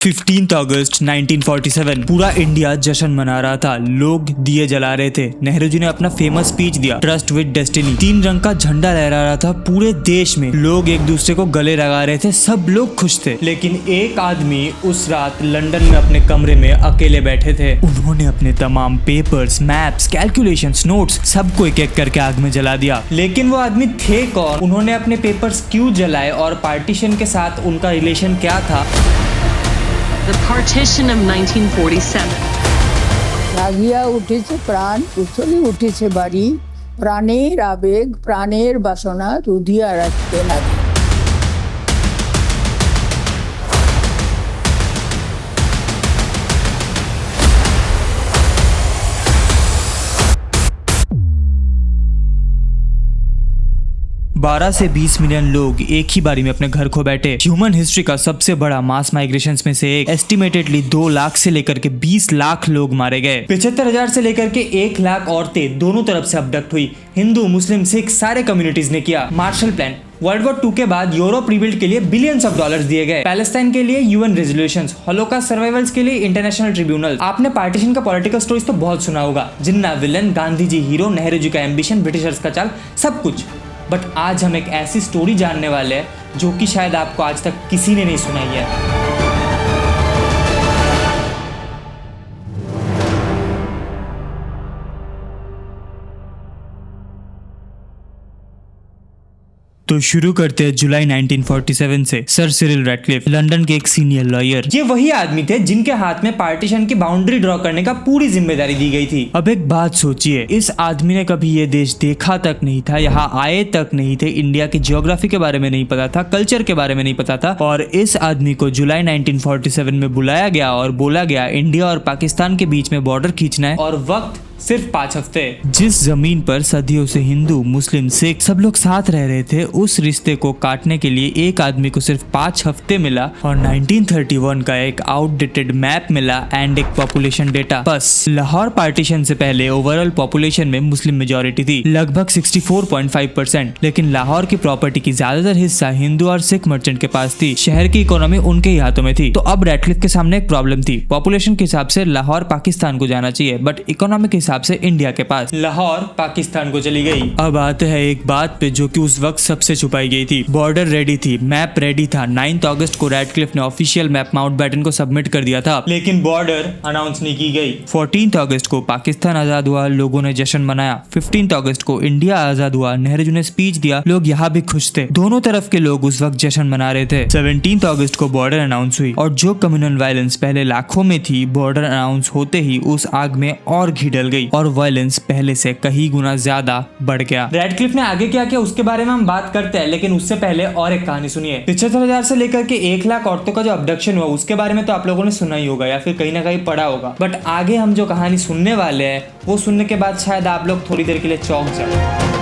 15 अगस्त 1947 पूरा इंडिया जश्न मना रहा था। लोग दिए जला रहे थे। नेहरू जी ने अपना फेमस स्पीच दिया, ट्रस्ट विद डेस्टिनी। 3 रंग का झंडा लहरा रहा था पूरे देश में। लोग एक दूसरे को गले लगा रहे थे, सब लोग खुश थे। लेकिन एक आदमी उस रात लंदन में अपने कमरे में अकेले बैठे थे। उन्होंने अपने तमाम पेपर्स, मैप्स, कैलकुलेशंस, नोट्स सबको एक एक करके आग में जला दिया। लेकिन वो आदमी थे कौन? उन्होंने अपने पेपर्स क्यों जलाए और पार्टीशन के साथ उनका रिलेशन क्या था? The partition of 1947. জাগিয়া উঠেছে প্রাণ, উথলি উঠেছে বাড়ি, প্রাণের আবেগ, প্রাণের বাসনা রুধিয়া রাখতে নারী। 12 से 20 मिलियन लोग एक ही बारी में अपने घर खो बैठे। ह्यूमन हिस्ट्री का सबसे बड़ा मास माइग्रेशन में से एक। एस्टिमेटेडली 2 लाख से लेकर के 20 लाख लोग मारे गए। 75,000 से लेकर के 1 लाख औरतें दोनों तरफ से अबडक्ट हुई। हिंदू, मुस्लिम, सिख सारे कम्युनिटीज ने किया। मार्शल प्लान, वर्ल्ड वॉर 2 के बाद यूरोप रिबिल्ड के लिए बिलियंस ऑफ डॉलर्स दिए गए। पैलेस्टाइन के लिए यूएन रेजोल्यूशंस, हॉलोकॉस्ट सर्वाइवल्स के लिए इंटरनेशनल ट्रिब्यूनल। आपने पार्टीशन का पॉलिटिकल स्टोरीज तो बहुत सुना होगा। जिन्ना विलन, गांधी जी हीरो, नेहरू जी का एम्बिशन, ब्रिटिशर्स का चाल, सब कुछ। बट आज हम एक ऐसी स्टोरी जानने वाले हैं जो कि शायद आपको आज तक किसी ने नहीं सुनाई है। तो शुरू करते हैं जुलाई 1947 से। सर सिरिल रैटक्लिफ, लंदन के एक सीनियर लॉयर। ये वही आदमी थे जिनके हाथ में पार्टीशन की बाउंड्री ड्रॉ करने का पूरी जिम्मेदारी दी गई थी। अब एक बात सोचिए, इस आदमी ने कभी ये देश देखा तक नहीं था, यहाँ आए तक नहीं थे, इंडिया की ज्योग्राफी के बारे में नहीं पता था, कल्चर के बारे में नहीं पता था, और इस आदमी को जुलाई 1947 में बुलाया गया और बोला गया इंडिया और पाकिस्तान के बीच में बॉर्डर खींचना है और वक्त सिर्फ 5 हफ्ते। जिस जमीन पर सदियों से हिंदू, मुस्लिम, सिख सब लोग साथ रह रहे थे, उस रिश्ते को काटने के लिए एक आदमी को सिर्फ 5 हफ्ते मिला और 1931 का एक आउटडेटेड मैप मिला एंड एक पॉपुलेशन डेटा। बस लाहौर पार्टीशन से पहले ओवरऑल पॉपुलेशन में मुस्लिम मेजोरिटी थी, लगभग 64.5%। लेकिन लाहौर की प्रॉपर्टी की ज्यादातर हिस्सा हिंदू और सिख मर्चेंट के पास थी। शहर की इकोनॉमी उनके ही हाथों में थी। तो अब रैटक्लिफ के सामने एक प्रॉब्लम थी। पॉपुलेशन के हिसाब से लाहौर पाकिस्तान को जाना चाहिए, बट इकोनॉमिक हिसाब से इंडिया के पास। लाहौर पाकिस्तान को चली गई। अब आते हैं एक बात पे जो कि उस वक्त सबसे छुपाई गई थी। बॉर्डर रेडी थी, मैप रेडी था। 9 अगस्त को रैटक्लिफ ने ऑफिशियल मैप माउंटबेटन को सबमिट कर दिया था, लेकिन बॉर्डर अनाउंस नहीं की गई। 14 अगस्त को पाकिस्तान आजाद हुआ, लोगों ने जश्न मनाया। 15 अगस्त को इंडिया आजाद हुआ, नेहरू जी ने स्पीच दिया, लोग यहाँ भी खुश थे। दोनों तरफ के लोग उस वक्त जश्न मना रहे थे। 17 अगस्त को बॉर्डर अनाउंस हुई और जो कम्युनल वायलेंस पहले लाखों में थी, बॉर्डर अनाउंस होते ही उस आग में और घी डल गई और वायलेंस पहले से कई गुना ज्यादा बढ़ गया। रैटक्लिफ ने आगे क्या किया उसके बारे में हम बात करते हैं, लेकिन उससे पहले और एक कहानी सुनिए। 75,000 से लेकर के 1 लाख औरतों का जो अबडक्शन हुआ उसके बारे में तो आप लोगों ने सुना ही होगा या फिर कहीं ना कहीं पढ़ा होगा। बट आगे हम जो कहानी सुनने वाले हैं वो सुनने के बाद शायद आप लोग थोड़ी देर के लिए चौंक जाए।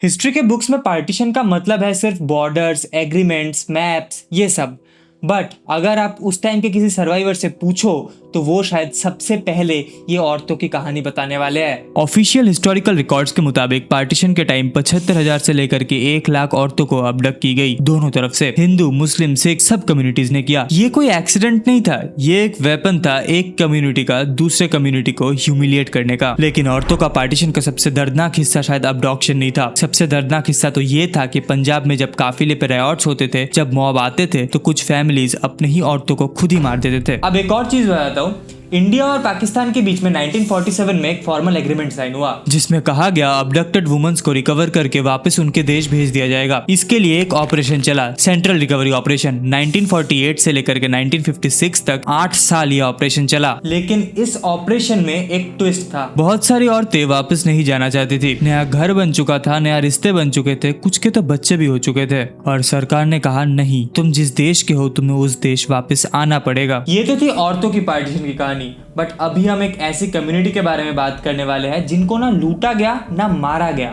हिस्ट्री के बुक्स में पार्टीशन का मतलब है सिर्फ बॉर्डर्स, एग्रीमेंट्स, मैप्स, ये सब। बट अगर आप उस टाइम के किसी सर्वाइवर से पूछो तो वो शायद सबसे पहले ये औरतों की कहानी बताने वाले हैं। ऑफिशियल हिस्टोरिकल रिकॉर्ड्स के मुताबिक पार्टीशन के टाइम 75,000 से लेकर के 1 लाख औरतों को अबडक्ट की गई। दोनों तरफ से हिंदू, मुस्लिम, सिख सब कम्युनिटीज ने किया। ये कोई एक्सीडेंट नहीं था, ये एक वेपन था एक कम्युनिटी का दूसरे कम्युनिटी को ह्यूमिलिएट करने का। लेकिन औरतों का पार्टीशन का सबसे दर्दनाक हिस्सा शायद अबडॉक्शन नहीं था। सबसे दर्दनाक हिस्सा तो ये था कि पंजाब में जब काफिले पे रायट्स होते थे, जब मॉब आते थे, तो कुछ फैमिलीज अपने ही औरतों को खुद ही मार देते थे। अब एक और चीज बताता हूँ। इंडिया और पाकिस्तान के बीच में 1947 में एक फॉर्मल एग्रीमेंट साइन हुआ जिसमें कहा गया अबडक्टेड वुमेन्स को रिकवर करके वापस उनके देश भेज दिया जाएगा। इसके लिए एक ऑपरेशन चला, सेंट्रल रिकवरी ऑपरेशन। 1948 से लेकर के 1956 तक 8 साल ये ऑपरेशन चला। लेकिन इस ऑपरेशन में एक ट्विस्ट था। बहुत सारी औरतें वापस नहीं जाना चाहती थी। नया घर बन चुका था, नया रिश्ते बन चुके थे, कुछ के तो बच्चे भी हो चुके थे और सरकार ने कहा नहीं, तुम जिस देश के हो तुम्हें उस देश वापस आना पड़ेगा। ये तो थी औरतों की पार्टीशन की कहानी। बट अभी हम एक ऐसी कम्युनिटी के बारे में बात करने वाले हैं जिनको ना लूटा गया ना मारा गया,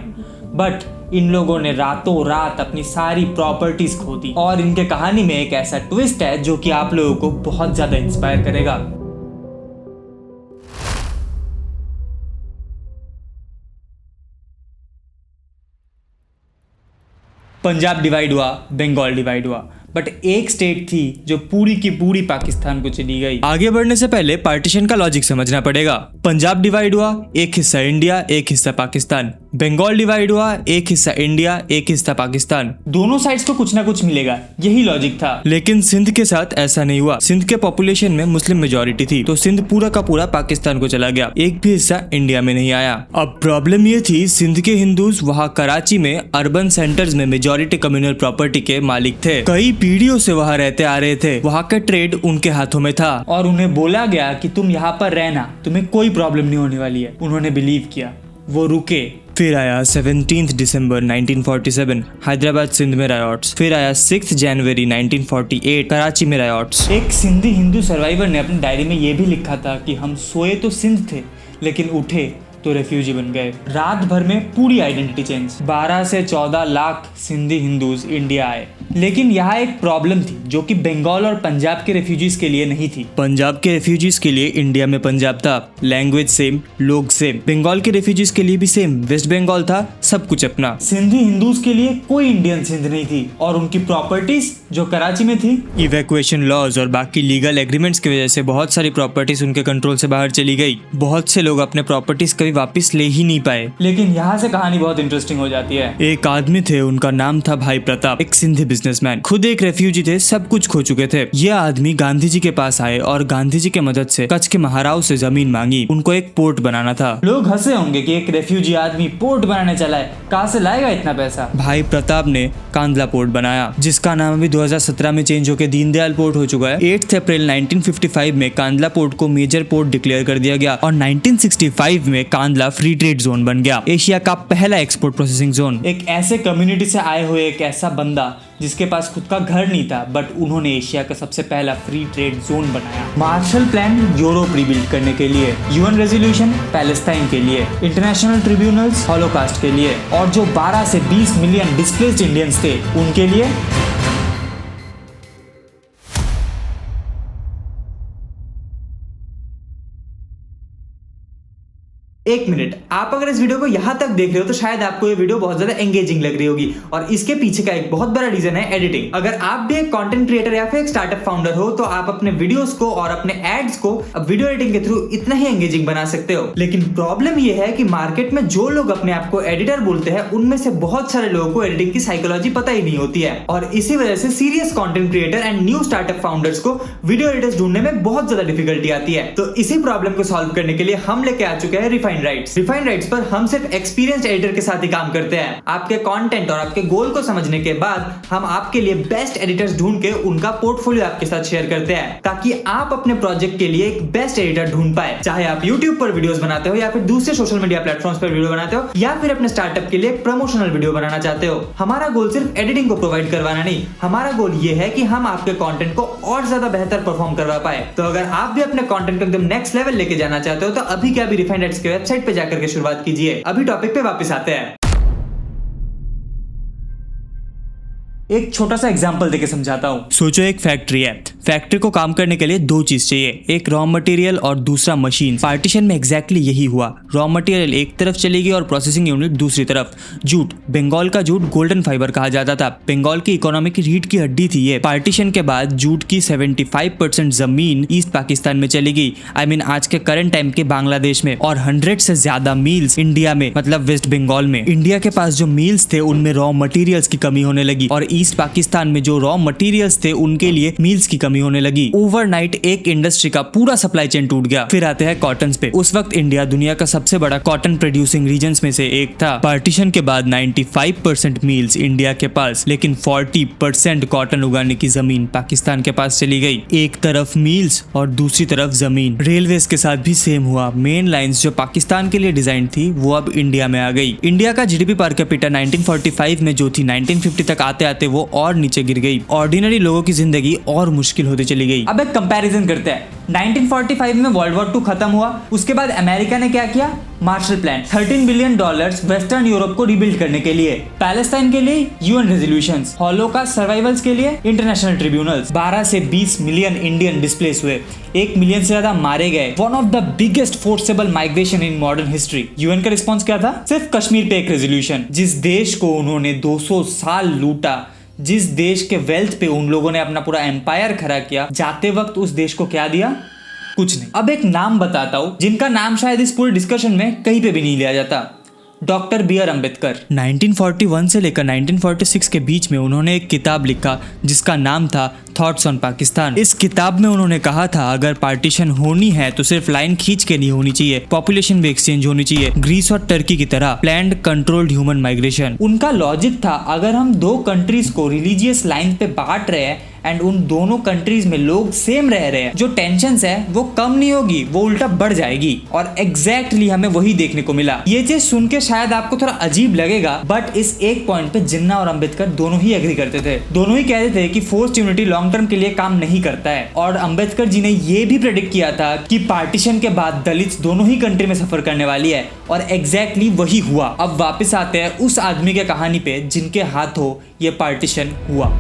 बट इन लोगों ने रातों रात अपनी सारी प्रॉपर्टीज खो दी। और इनके कहानी में एक ऐसा ट्विस्ट है जो कि आप लोगों को बहुत ज्यादा इंस्पायर करेगा। पंजाब डिवाइड हुआ, बंगाल डिवाइड हुआ, बट एक स्टेट थी जो पूरी की पूरी पाकिस्तान को चली गई। आगे बढ़ने से पहले पार्टीशन का लॉजिक समझना पड़ेगा। पंजाब डिवाइड हुआ, एक हिस्सा इंडिया, एक हिस्सा पाकिस्तान। बंगाल डिवाइड हुआ, एक हिस्सा इंडिया, एक हिस्सा पाकिस्तान। दोनों साइड्स को कुछ ना कुछ मिलेगा, यही लॉजिक था। लेकिन सिंध के साथ ऐसा नहीं हुआ। सिंध के पॉपुलेशन में मुस्लिम मेजोरिटी थी, तो सिंध पूरा का पूरा पाकिस्तान को चला गया, एक भी हिस्सा इंडिया में नहीं आया। अब प्रॉब्लम ये थी, सिंध के हिंदूज वहाँ कराची में अर्बन सेंटर्स में मेजोरिटी कम्युनल प्रॉपर्टी के मालिक थे। कई पीढ़ियों से वहाँ रहते आ रहे थे, वहाँ का ट्रेड उनके हाथों में था और उन्हें बोला गया कि तुम यहाँ पर रहना, तुम्हें कोई प्रॉब्लम नहीं होने वाली है। उन्होंने बिलीव किया, वो रुके। फिर आया 17 दिसंबर 1947 हैदराबाद सिंध में रायोट्स। फिर आया 6 जनवरी 1948 कराची में रायोट्स। एक सिंधी हिंदू सर्वाइवर ने अपनी डायरी में ये भी लिखा था कि हम सोए तो सिंध थे, लेकिन उठे तो रेफ्यूजी बन गए। रात भर में पूरी आइडेंटिटी चेंज। 12 से 14 लाख सिंधी हिंदूज इंडिया आए। लेकिन यहाँ एक प्रॉब्लम थी जो कि बंगाल और पंजाब के रेफ्यूजीज के लिए नहीं थी। पंजाब के रेफ्यूजीज के लिए इंडिया में पंजाब था, लैंग्वेज सेम, लोग सेम। बंगाल के रेफ्यूजीज के लिए भी सेम, वेस्ट बंगाल था, सब कुछ अपना। सिंधी हिंदूज के लिए कोई इंडियन सिंध नहीं थी और उनकी प्रॉपर्टीज जो कराची में थी, इवैक्यूएशन लॉज और बाकी लीगल एग्रीमेंट्स की वजह से बहुत सारी प्रॉपर्टीज उनके कंट्रोल से बाहर चली गई। बहुत से लोग अपने प्रॉपर्टीज कभी वापस ले ही नहीं पाए। लेकिन यहाँ से कहानी बहुत इंटरेस्टिंग हो जाती है। एक आदमी थे, उनका नाम था भाई प्रताप, एक सिंधी बिजनेसमैन, खुद एक रेफ्यूजी थे, सब कुछ खो चुके थे। ये आदमी गांधी जी के पास आए और गांधी जी के मदद से कच्छ के महाराव से जमीन मांगी। उनको एक पोर्ट बनाना था। लोग हंसे होंगे कि एक रेफ्यूजी आदमी पोर्ट बनाने चला है, कहाँ से लाएगा इतना पैसा। भाई प्रताप ने कांदला पोर्ट बनाया, जिसका नाम अभी 2017 में चेंज होकर दीनदयाल पोर्ट हो चुका है। 8 अप्रैल 1955 में कांदला पोर्ट को मेजर पोर्ट डिक्लेयर कर दिया गया और 1965 में कांदला फ्री ट्रेड जोन बन गया, एशिया का पहला एक्सपोर्ट प्रोसेसिंग जोन। एक ऐसे कम्युनिटी से आए हुए एक ऐसा बंदा जिसके पास खुद का घर नहीं था, बट उन्होंने एशिया का सबसे पहला फ्री ट्रेड जोन बनाया। मार्शल प्लान यूरोप रिबिल्ड करने के लिए, यूएन रेजोल्यूशन पैलेस्टाइन के लिए, इंटरनेशनल ट्रिब्यूनल्स हॉलोकास्ट के लिए, और जो 12 से 20 मिलियन डिस्प्लेस्ड इंडियंस थे उनके लिए। एक मिनट, आप अगर इस वीडियो को यहाँ तक देख रहे हो तो शायद आपको ये वीडियो बहुत ज्यादा एंगेजिंग लग रही होगी, और इसके पीछे का एक बहुत बड़ा रीजन है एडिटिंग। अगर आप भी एक कंटेंट क्रिएटर या फिर एक स्टार्टअप फाउंडर हो तो आप अपने वीडियोस को और अपने एड्स को अब वीडियो एडिटिंग के थ्रू इतना ही एंगेजिंग बना सकते हो। लेकिन प्रॉब्लम ये है कि मार्केट में जो लोग अपने आप को एडिटर बोलते हैं उनमें से बहुत सारे लोगों को एडिटिंग की साइकोलॉजी पता ही नहीं होती है, और इसी वजह से serious content creator and new startup founders को वीडियो एडिटर्स ढूंढने में बहुत ज्यादा डिफिकल्टी आती है। तो इसी प्रॉब्लम को सॉल्व करने के लिए हम लेके आ चुके हैं रिफाइंड राइट्स। रिफाइंड पर हम सिर्फ एक्सपीरियंस्ड एडिटर के साथ ही काम करते हैं। आपके कंटेंट और आपके गोल को समझने के बाद हम आपके लिए बेस्ट एडिटर्स ढूंढ के उनका पोर्टफोलियो आपके साथ शेयर करते हैं, ताकि आप अपने प्रोजेक्ट के लिए एक बेस्ट एडिटर ढूंढ पाए। चाहे आप YouTube पर वीडियोस बनाते हो या फिर दूसरे सोशल मीडिया प्लेटफॉर्म्स पर वीडियो बनाते हो या फिर अपने स्टार्टअप के लिए प्रमोशनल वीडियो बनाना चाहते हो। हमारा गोल सिर्फ एडिटिंग को प्रोवाइड करवाना नहीं, हमारा गोल ये है कि हम आपके कंटेंट को और ज्यादा बेहतर परफॉर्म करवा पाए। तो अगर आप भी अपने कंटेंट को एकदम नेक्स्ट लेवल लेके जाना चाहते हो तो अभी क्या भी रिफाइंड राइट्स के वेबसाइट पे जाकर के शुरुआत कीजिए। अभी टॉपिक पे वापस आते हैं। एक छोटा सा एग्जांपल देके समझाता हूँ। सोचो एक फैक्ट्री है, फैक्ट्री को काम करने के लिए दो चीज चाहिए, एक रॉ मटेरियल और दूसरा मशीन। पार्टीशन में एग्जैक्टली यही हुआ, रॉ मटेरियल एक तरफ चली गई और प्रोसेसिंग यूनिट दूसरी तरफ। जूट, बंगाल का जूट गोल्डन फाइबर कहा जाता था, बंगाल की इकोनॉमी की रीढ़ की हड्डी थी ये। पार्टीशन के बाद जूट की 75% जमीन ईस्ट पाकिस्तान में चली गई, आई मीन आज के करंट टाइम के बांग्लादेश में, और 100 से ज्यादा मील्स इंडिया में, मतलब वेस्ट बंगाल में। इंडिया के पास जो मील्स थे उनमें रॉ मटेरियल्स की कमी होने लगी, और ईस्ट पाकिस्तान में जो रॉ मटेरियल्स थे उनके लिए मील्स की कमी होने लगी। ओवरनाइट एक इंडस्ट्री का पूरा सप्लाई चेन टूट गया। फिर आते हैं कॉटन पे। उस वक्त इंडिया दुनिया का सबसे बड़ा कॉटन प्रोड्यूसिंग रीजन्स में से एक था। पार्टीशन के बाद 95% मील्स इंडिया के पास, लेकिन 40% कॉटन उगाने की जमीन पाकिस्तान के पास चली गई। एक तरफ मील्स और दूसरी तरफ जमीन। रेलवेज के साथ भी सेम हुआ, मेन लाइंस जो पाकिस्तान के लिए डिजाइन थी वो अब इंडिया में आ गई। इंडिया का जीडीपी पर कैपिटा 1945 में जो थी 1950 तक आते आते वो और नीचे गिर गई। ऑर्डिनरी लोगों की जिंदगी और मुश्किल होती चली गई। अब एक कंपैरिजन करते हैं, 1945 में वर्ल्ड वॉर 2 खत्म हुआ। उसके बाद अमेरिका ने क्या किया? Marshall plan, $13 billion western Europe को रिबिल्ड करने के लिए, पैलेस्टाइन के लिए यूएन रेजोल्यूशंस, हॉलोकास्ट सर्वाइवल्स के लिए इंटरनेशनल ट्रिब्यूनल्स। 12 से 20 मिलियन इंडियन डिस्प्लेस हुए, 1 मिलियन से ज्यादा मारे गए। One of the biggest forcible migration in modern history. UN का रिस्पॉन्स क्या था? सिर्फ कश्मीर पे एक रेजोल्यूशन। जिस देश को उन्होंने 200 साल लूटा, जिस देश के वेल्थ पे उन लोगों ने अपना पूरा एम्पायर खड़ा किया, जाते वक्त उस देश को क्या दिया? कुछ नहीं। अब एक नाम बताता हूं जिनका नाम शायद इस पूरे डिस्कशन में कहीं पे भी नहीं लिया जाता। Doctor B R. अम्बेडकर। 1941 से लेकर 1946 के बीच में उन्होंने एक किताब लिखा जिसका नाम था थॉट्स ऑन पाकिस्तान। इस किताब में उन्होंने कहा था अगर पार्टीशन होनी है तो सिर्फ लाइन खींच के नहीं होनी चाहिए, पॉपुलेशन भी एक्सचेंज होनी चाहिए, ग्रीस और टर्की की तरह, प्लान्ड कंट्रोल्ड ह्यूमन माइग्रेशन। उनका लॉजिक था अगर हम 2 कंट्रीज को रिलीजियस लाइन पे बांट रहे हैं एंड उन दोनों कंट्रीज में लोग सेम रह रहे हैं, जो टेंशंस है वो कम नहीं होगी, वो उल्टा बढ़ जाएगी। और एग्जैक्टली हमें वही देखने को मिला। ये चीज सुन के शायद आपको थोड़ा अजीब लगेगा, बट इस एक पॉइंट पे जिन्ना और अम्बेडकर दोनों ही एग्री करते थे। दोनों ही कहते थे कि फोर्स्ड यूनिटी लॉन्ग टर्म के लिए काम नहीं करता है। और अम्बेडकर जी ने ये भी प्रेडिक्ट किया था कि पार्टीशन के बाद दलित दोनों ही कंट्री में सफर करने वाली है, और एग्जैक्टली वही हुआ। अब वापस आते हैं उस आदमी के कहानी पे जिनके हाथों ये पार्टीशन हुआ।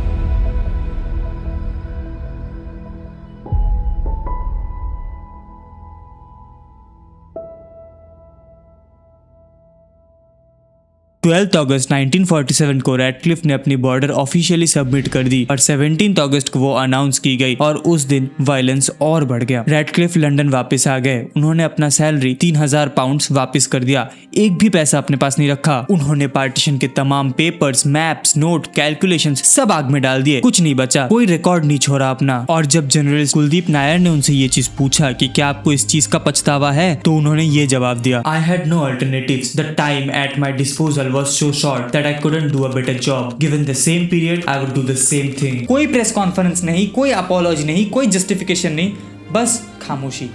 अगस्त 1947 को रैडक्लिफ ने अपनी बॉर्डर ऑफिशियली सबमिट कर दी और 17 अगस्त को वो अनाउंस की गई, और उस दिन वायलेंस और बढ़ गया। रैडक्लिफ लंदन वापस आ गए। उन्होंने अपना सैलरी 3000 पाउंड्स वापस कर दिया, एक भी पैसा अपने पास नहीं रखा। उन्होंने पार्टीशन के तमाम पेपर्स, मैप्स, नोट, कैलकुलेशंस सब आग में डाल दिए, कुछ नहीं बचा, कोई रिकॉर्ड नहीं छोड़ा अपना। और जब जनरल कुलदीप नायर ने उनसे ये चीज पूछा कि क्या आपको इस चीज का पछतावा है, तो उन्होंने ये जवाब दिया, I had no alternatives, the time at my disposal was so short that I couldn't do a better job. Given the same period, I would do the same thing. कोई प्रेस कॉन्फ्रेंस नहीं, कोई apology नहीं, कोई justification नहीं, बस खामोशी।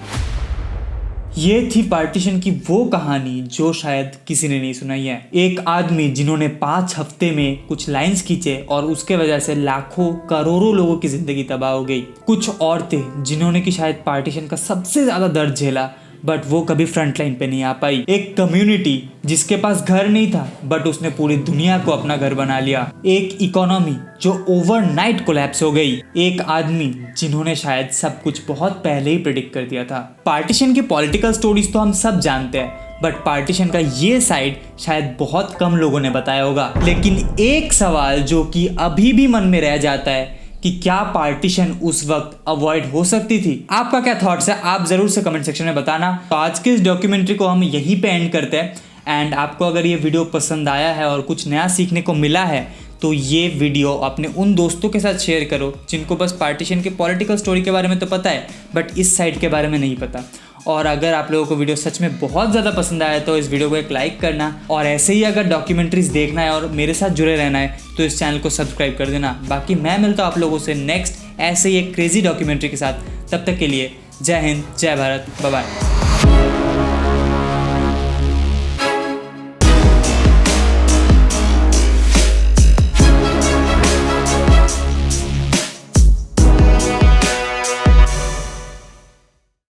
ये थी पार्टीशन की वो कहानी जो शायद किसी ने नहीं सुनाई है। एक आदमी जिन्होंने 5 हफ्ते में कुछ लाइंस खींचे और उसके वजह से लाखों करोड़ों लोगों की जिंदगी तबाह हो गई। कुछ औरतें जिन्होंने की शायद पार्टीशन का सबसे ज्यादा दर्द झेला, बट वो कभी फ्रंट लाइन पे नहीं आ पाई। एक कम्युनिटी जिसके पास घर नहीं था बट उसने पूरी दुनिया को अपना घर बना लिया। एक इकोनॉमी जो ओवरनाइट कोलैप्स हो गई। एक आदमी जिन्होंने शायद सब कुछ बहुत पहले ही प्रेडिक्ट कर दिया था। पार्टीशन की पॉलिटिकल स्टोरीज तो हम सब जानते हैं, बट पार्टीशन का ये साइड शायद बहुत कम लोगों ने बताया होगा। लेकिन एक सवाल जो कि अभी भी मन में रह जाता है कि क्या पार्टीशन उस वक्त अवॉइड हो सकती थी? आपका क्या थॉट्स है, आप जरूर से कमेंट सेक्शन में बताना। तो आज के इस डॉक्यूमेंट्री को हम यहीं पे एंड करते हैं। एंड आपको अगर ये वीडियो पसंद आया है और कुछ नया सीखने को मिला है तो ये वीडियो अपने उन दोस्तों के साथ शेयर करो जिनको बस पार्टीशन के पॉलिटिकल स्टोरी के बारे में तो पता है बट इस साइड के बारे में नहीं पता। और अगर आप लोगों को वीडियो सच में बहुत ज़्यादा पसंद आया तो इस वीडियो को एक लाइक करना, और ऐसे ही अगर डॉक्यूमेंट्रीज देखना है और मेरे साथ जुड़े रहना है तो इस चैनल को सब्सक्राइब कर देना। बाकी मैं मिलता हूँ आप लोगों से नेक्स्ट ऐसे ही एक क्रेजी डॉक्यूमेंट्री के साथ। तब तक के लिए जय हिंद, जय भारत, बाय बाय।